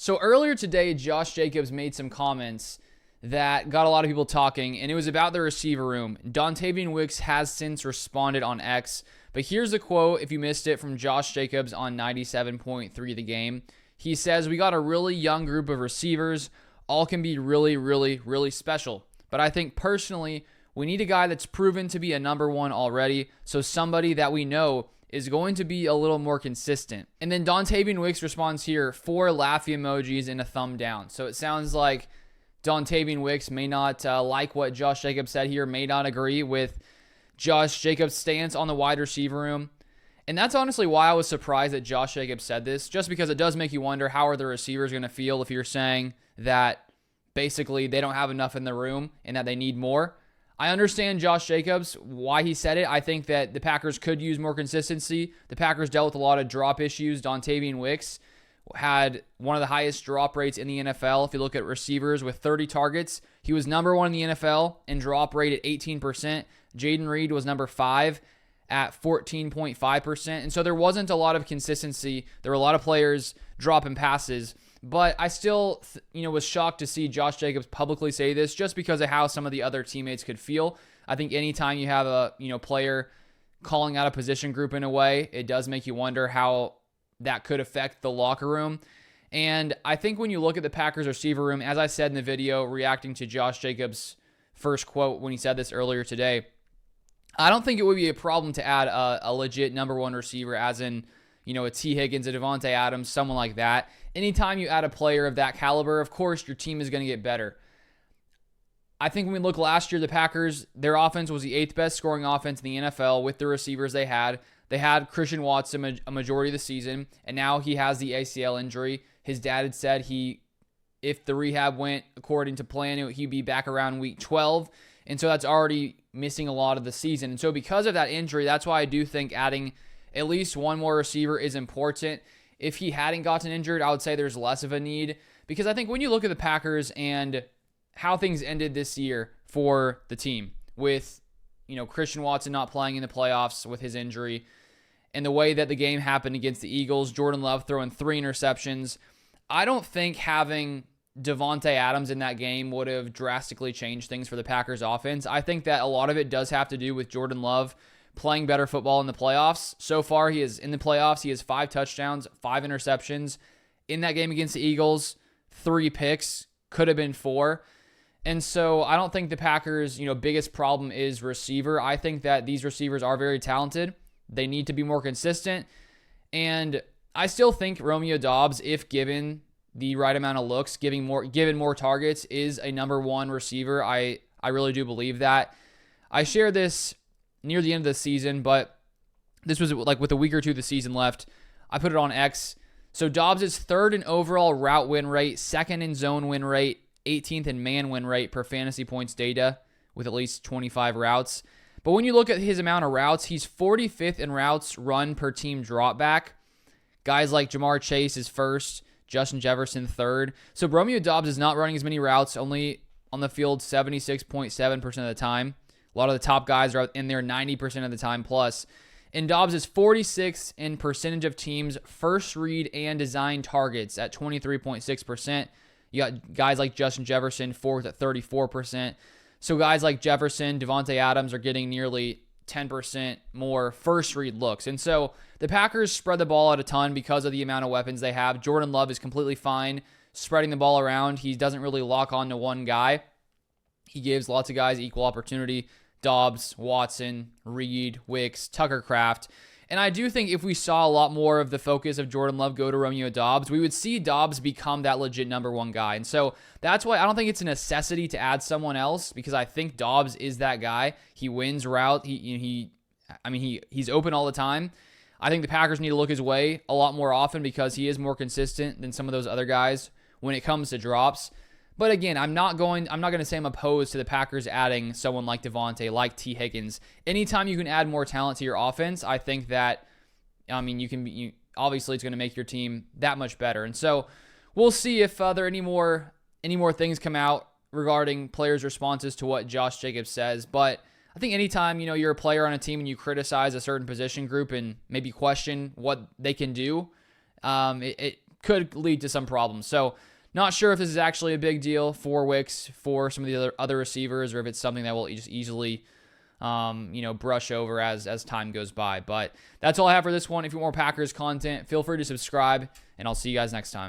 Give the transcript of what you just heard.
So earlier today, Josh Jacobs made some comments that got a lot of people talking, and it was about the receiver room. Dontayvion Wicks has since responded on X, but here's a quote, if you missed it, from Josh Jacobs on 97.3 The Game. He says, "We got a really young group of receivers. All can be really, really, really special. But I think personally, we need a guy that's proven to be a number one already, so somebody that we know is going to be a little more consistent." And then Dontayvion Wicks responds here, 4 laughy emojis and a thumb down. So it sounds like Dontayvion Wicks may not like what Josh Jacobs said here, may not agree with Josh Jacobs' stance on the wide receiver room. And that's honestly why I was surprised that Josh Jacobs said this, just because it does make you wonder, how are the receivers going to feel if you're saying that basically they don't have enough in the room and that they need more. I understand Josh Jacobs, why he said it. I think that the Packers could use more consistency. The Packers dealt with a lot of drop issues. Dontayvion Wicks had one of the highest drop rates in the NFL. If you look at receivers with 30 targets, he was number 1 in the NFL in drop rate at 18%. Jaden Reed was number 5 at 14.5%. And so there wasn't a lot of consistency. There were a lot of players dropping passes. But I still, was shocked to see Josh Jacobs publicly say this, just because of how some of the other teammates could feel. I think anytime you have a player calling out a position group in a way, it does make you wonder how that could affect the locker room. And I think when you look at the Packers receiver room, as I said in the video reacting to Josh Jacobs' first quote when he said this earlier today, I don't think it would be a problem to add a legit number 1 receiver, as in a T. Higgins, a Devontae Adams, someone like that. Anytime you add a player of that caliber, of course, your team is going to get better. I think when we look last year, the Packers, their offense was the 8th best scoring offense in the NFL with the receivers they had. They had Christian Watson a majority of the season, and now he has the ACL injury. His dad had said if the rehab went according to plan, he'd be back around week 12. And so that's already missing a lot of the season. And so because of that injury, that's why I do think adding at least one more receiver is important. If he hadn't gotten injured, I would say there's less of a need, because I think when you look at the Packers and how things ended this year for the team with, Christian Watson not playing in the playoffs with his injury, and the way that the game happened against the Eagles, Jordan Love throwing 3 interceptions, I don't think having Devontae Adams in that game would have drastically changed things for the Packers offense. I think that a lot of it does have to do with Jordan Love playing better football in the playoffs. So far, he has 5 touchdowns, 5 interceptions. In that game against the Eagles, 3 picks, could have been 4. And so I don't think the Packers, biggest problem is receiver. I think that these receivers are very talented. They need to be more consistent. And I still think Romeo Doubs, if given the right amount of looks, given more targets, is a number 1 receiver. I really do believe that. I shared this near the end of the season, but this was like with a week or two of the season left. I put it on X. So Doubs is 3rd in overall route win rate, 2nd in zone win rate, 18th in man win rate per fantasy points data with at least 25 routes. But when you look at his amount of routes, he's 45th in routes run per team drop back. Guys like Jamar Chase is 1st, Justin Jefferson 3rd. So Romeo Doubs is not running as many routes, only on the field 76.7% of the time. A lot of the top guys are in there 90% of the time plus. And Doubs is 46th in percentage of teams' first read and design targets at 23.6%. You got guys like Justin Jefferson 4th at 34%. So guys like Jefferson, Devontae Adams are getting nearly 10% more first read looks. And so the Packers spread the ball out a ton because of the amount of weapons they have. Jordan Love is completely fine spreading the ball around. He doesn't really lock on to one guy. He gives lots of guys equal opportunity. Doubs, Watson, Reed, Wicks, Tucker Kraft. And I do think if we saw a lot more of the focus of Jordan Love go to Romeo Doubs, we would see Doubs become that legit number 1 guy. And so that's why I don't think it's a necessity to add someone else, because I think Doubs is that guy. He wins route. He's open all the time. I think the Packers need to look his way a lot more often because he is more consistent than some of those other guys when it comes to drops. But again, I'm not going to say I'm opposed to the Packers adding someone like Devontae, like T. Higgins. Anytime you can add more talent to your offense, I think that, obviously it's going to make your team that much better. And so we'll see if there are any more things come out regarding players' responses to what Josh Jacobs says. But I think anytime, you're a player on a team and you criticize a certain position group and maybe question what they can do, it could lead to some problems. So not sure if this is actually a big deal for Wicks, for some of the other receivers, or if it's something that will just easily brush over as time goes by. But that's all I have for this one. If you want more Packers content, feel free to subscribe, and I'll see you guys next time.